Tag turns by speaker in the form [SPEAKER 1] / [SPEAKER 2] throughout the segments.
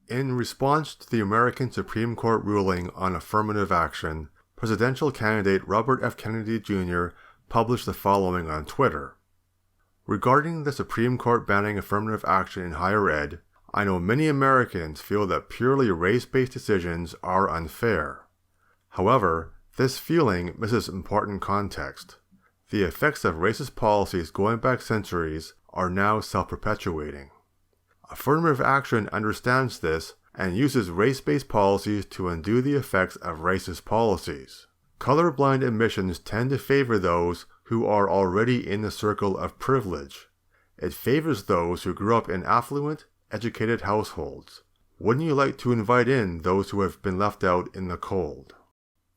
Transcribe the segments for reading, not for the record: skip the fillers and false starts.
[SPEAKER 1] In response to the American Supreme Court ruling on affirmative action, presidential candidate Robert F. Kennedy Jr. published the following on Twitter. Regarding the Supreme Court banning affirmative action in higher ed, I know many Americans feel that purely race-based decisions are unfair. However, this feeling misses important context. The effects of racist policies going back centuries are now self-perpetuating. Affirmative action understands this and uses race-based policies to undo the effects of racist policies. Colorblind admissions tend to favor those who are already in the circle of privilege. It favors those who grew up in affluent, educated households. Wouldn't you like to invite in those who have been left out in the cold?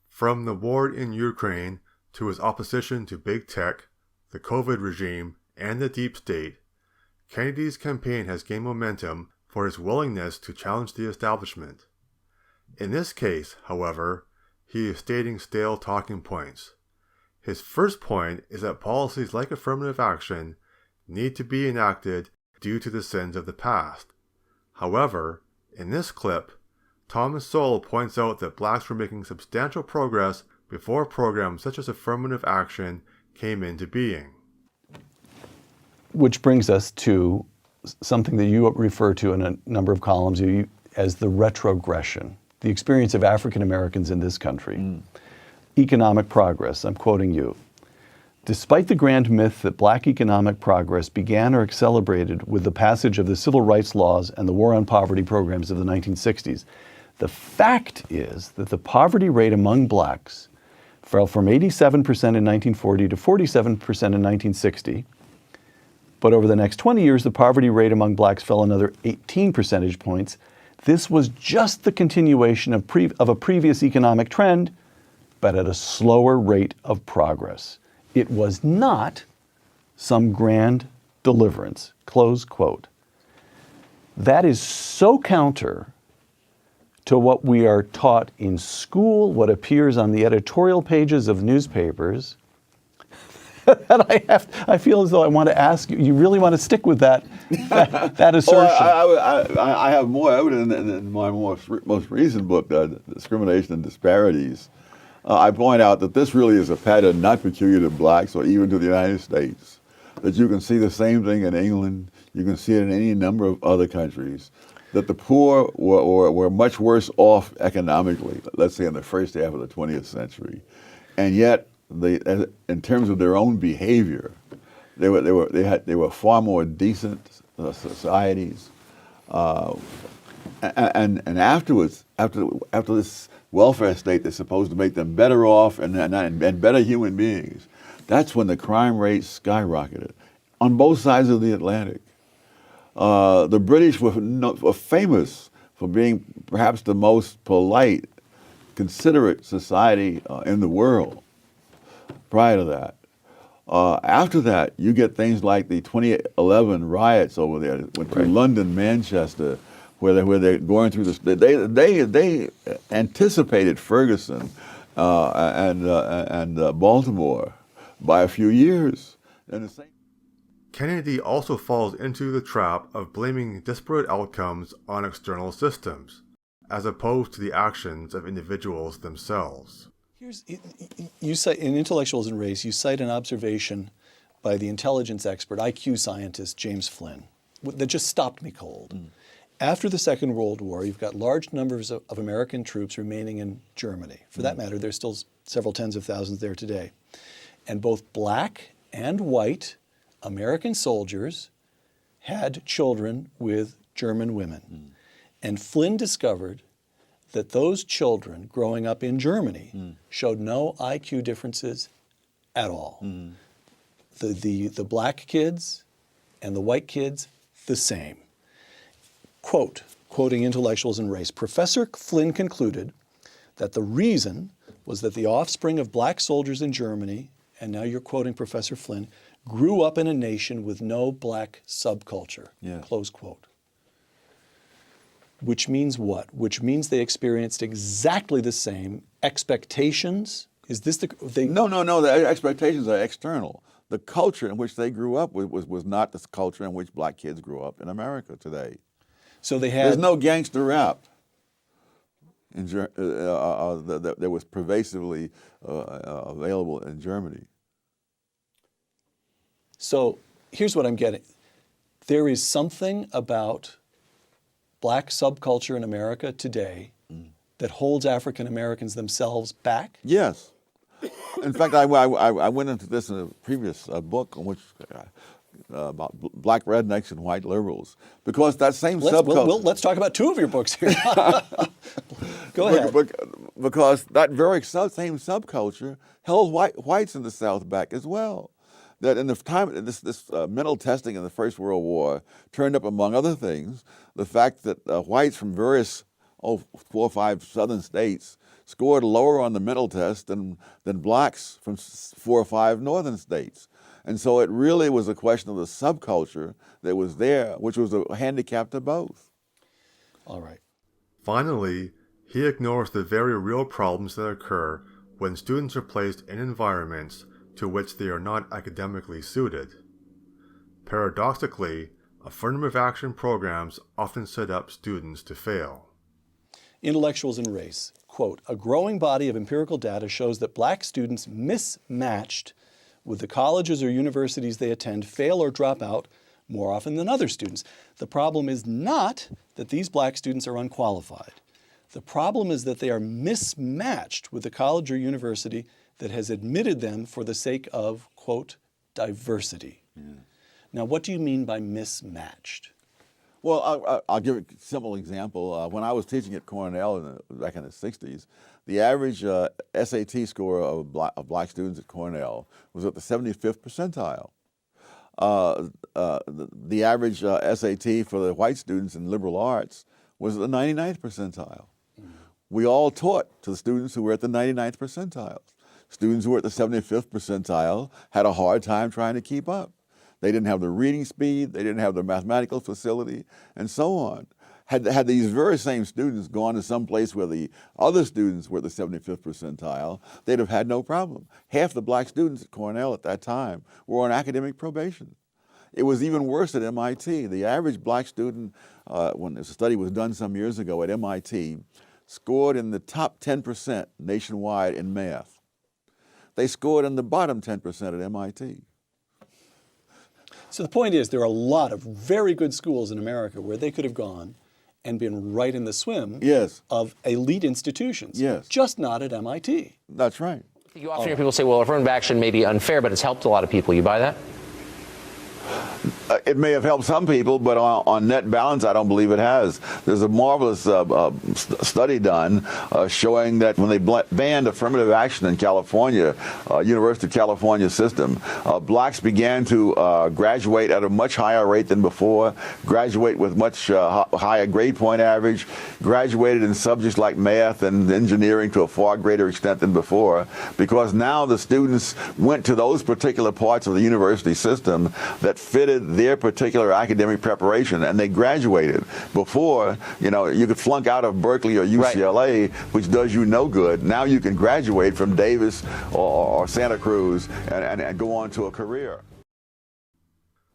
[SPEAKER 1] From the war in Ukraine to his opposition to big tech, the COVID regime, and the deep state, Kennedy's campaign has gained momentum for his willingness to challenge the establishment. In this case, however, he is stating stale talking points. His first point is that policies like affirmative action need to be enacted due to the sins of the past. However, in this clip, Thomas Sowell points out that blacks were making substantial progress before programs such as affirmative action came into being.
[SPEAKER 2] Which brings us to something that you refer to in a number of columns as the retrogression, the experience of African Americans in this country. Economic progress, I'm quoting you. Despite the grand myth that black economic progress began or accelerated with the passage of the civil rights laws and the war on poverty programs of the 1960s, the fact is that the poverty rate among blacks fell from 87% in 1940 to 47% in 1960. But over the next 20 years, the poverty rate among blacks fell another 18 percentage points. This was just the continuation of a previous economic trend, but at a slower rate of progress. It was not some grand deliverance, close quote. That is so counter to what we are taught in school, what appears on the editorial pages of newspapers, that I feel as though I want to ask you, you really want to stick with that assertion?
[SPEAKER 3] I have more evidence in my most recent book, Discrimination and Disparities. I point out that this really is a pattern not peculiar to blacks or even to the United States, that you can see the same thing in England, you can see it in any number of other countries, that the poor were much worse off economically, let's say in the first half of the 20th century, and yet in terms of their own behavior, they were far more decent societies, and afterwards, after this welfare state that's supposed to make them better off and better human beings, that's when the crime rate skyrocketed on both sides of the Atlantic. The British were famous for being perhaps the most polite, considerate society in the world. Prior to that. After that, you get things like the 2011 riots over there, went through London, Manchester, where they're going through this. They anticipated Ferguson and Baltimore by a few years. And the same.
[SPEAKER 1] Kennedy also falls into the trap of blaming disparate outcomes on external systems, as opposed to the actions of individuals themselves.
[SPEAKER 2] You cite, in Intellectuals and Race, you cite an observation by the intelligence expert, IQ scientist, James Flynn, that just stopped me cold. After the Second World War, you've got large numbers of American troops remaining in Germany. For that matter, there's still several tens of thousands there today. And both black and white American soldiers had children with German women. And Flynn discovered that those children growing up in Germany showed no IQ differences at all. The black kids and the white kids, the same. Quoting Intellectuals and Race, Professor Flynn concluded that the reason was that the offspring of black soldiers in Germany, and now you're quoting Professor Flynn, grew up in a nation with no black subculture, close quote. Which means what? Which means they experienced exactly the same expectations. Is this
[SPEAKER 3] No. The expectations are external. The culture in which they grew up was not the culture in which black kids grew up in America today.
[SPEAKER 2] So they had.
[SPEAKER 3] There's no gangster rap that was pervasively available in Germany.
[SPEAKER 2] So here's what I'm getting. There is something about black subculture in America today that holds African Americans themselves back?
[SPEAKER 3] Yes. In fact, I went into this in a previous book on which about black rednecks and white liberals, because that same subculture.
[SPEAKER 2] Let's talk about two of your books here. Go ahead.
[SPEAKER 3] Because that very same subculture held whites in the South back as well. That in the time this mental testing in the First World War turned up, among other things, the fact that whites from various 4 or 5 southern states scored lower on the mental test than blacks from 4 or 5 northern states. And so it really was a question of the subculture that was there, which was a handicap to both.
[SPEAKER 2] All right.
[SPEAKER 1] Finally, he ignores the very real problems that occur when students are placed in environments to which they are not academically suited. Paradoxically, affirmative action programs often set up students to fail.
[SPEAKER 2] Intellectuals and Race, quote, a growing body of empirical data shows that black students mismatched with the colleges or universities they attend fail or drop out more often than other students. The problem is not that these black students are unqualified. The problem is that they are mismatched with the college or university that has admitted them for the sake of, quote, diversity. Yeah. Now, what do you mean by mismatched?
[SPEAKER 3] Well, I'll give a simple example. When I was teaching at Cornell back in the 60s, the average SAT score of black students at Cornell was at the 75th percentile. The average SAT for the white students in liberal arts was at the 99th percentile. Mm-hmm. We all taught to the students who were at the 99th percentile. Students who were at the 75th percentile had a hard time trying to keep up. They didn't have the reading speed, they didn't have the mathematical facility, and so on. Had these very same students gone to some place where the other students were at the 75th percentile, they'd have had no problem. Half the black students at Cornell at that time were on academic probation. It was even worse at MIT. The average black student, when this study was done some years ago at MIT, scored in the top 10% nationwide in math. They scored in the bottom 10% at MIT.
[SPEAKER 2] So the point is, there are a lot of very good schools in America where they could have gone and been right in the swim of elite institutions.
[SPEAKER 3] Yes.
[SPEAKER 2] Just not at MIT.
[SPEAKER 3] That's right.
[SPEAKER 4] You often hear people say, well, affirmative action may be unfair, but it's helped a lot of people. You buy that?
[SPEAKER 3] It may have helped some people, but on net balance, I don't believe it has. There's a marvelous study done showing that when they banned affirmative action in California, University of California system, blacks began to graduate at a much higher rate than before, graduate with much higher grade point average, graduated in subjects like math and engineering to a far greater extent than before, because now the students went to those particular parts of the university system that fitted their particular academic preparation, and they graduated. Before, you could flunk out of Berkeley or UCLA, which does you no good. Now you can graduate from Davis or Santa Cruz and go on to a career.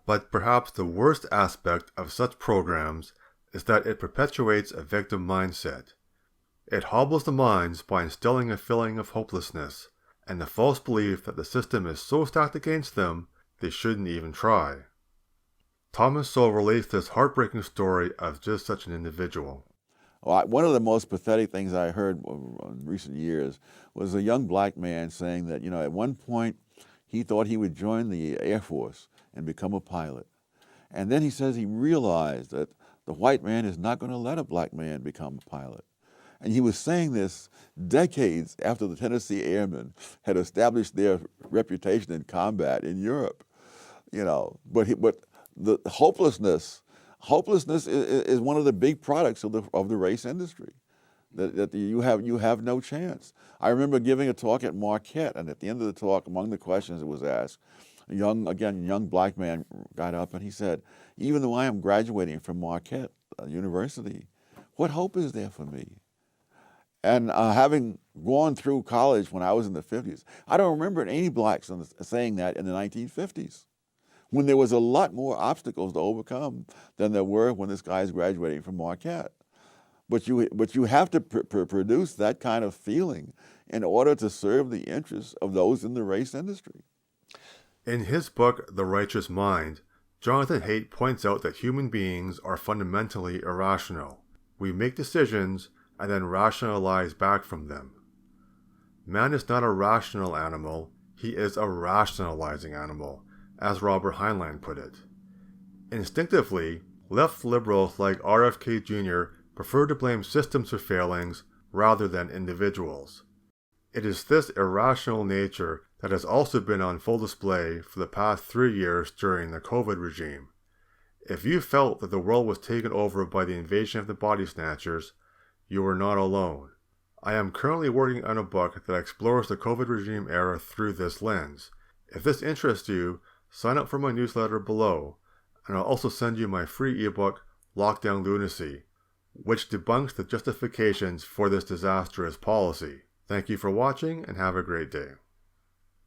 [SPEAKER 1] But perhaps the worst aspect of such programs is that it perpetuates a victim mindset. It hobbles the minds by instilling a feeling of hopelessness and the false belief that the system is so stacked against them they shouldn't even try. Thomas Sowell relates this heartbreaking story of just such an individual.
[SPEAKER 3] One of the most pathetic things I heard in recent years was a young black man saying that, at one point he thought he would join the Air Force and become a pilot. And then he says he realized that the white man is not going to let a black man become a pilot. And he was saying this decades after the Tennessee Airmen had established their reputation in combat in Europe. But the hopelessness is one of the big products of the race industry. That you have no chance. I remember giving a talk at Marquette, and at the end of the talk, among the questions that was asked, a young black man got up and he said, "Even though I am graduating from Marquette University, what hope is there for me?" And having gone through college when I was in the 50s, I don't remember any blacks saying that in the 1950s. when there was a lot more obstacles to overcome than there were when this guy is graduating from Marquette. But you have to produce that kind of feeling in order to serve the interests of those in the race industry.
[SPEAKER 1] In his book, The Righteous Mind, Jonathan Haidt points out that human beings are fundamentally irrational. We make decisions and then rationalize back from them. Man is not a rational animal, he is a rationalizing animal, as Robert Heinlein put it. Instinctively, left liberals like RFKjr prefer to blame systems for failings rather than individuals. It is this irrational nature that has also been on full display for the past 3 years during the COVID regime. If you felt that the world was taken over by the invasion of the body snatchers, you are not alone. I am currently working on a book that explores the COVID regime era through this lens. If this interests you, sign up for my newsletter below, and I'll also send you my free ebook, Lockdown Lunacy, which debunks the justifications for this disastrous policy. Thank you for watching and have a great day.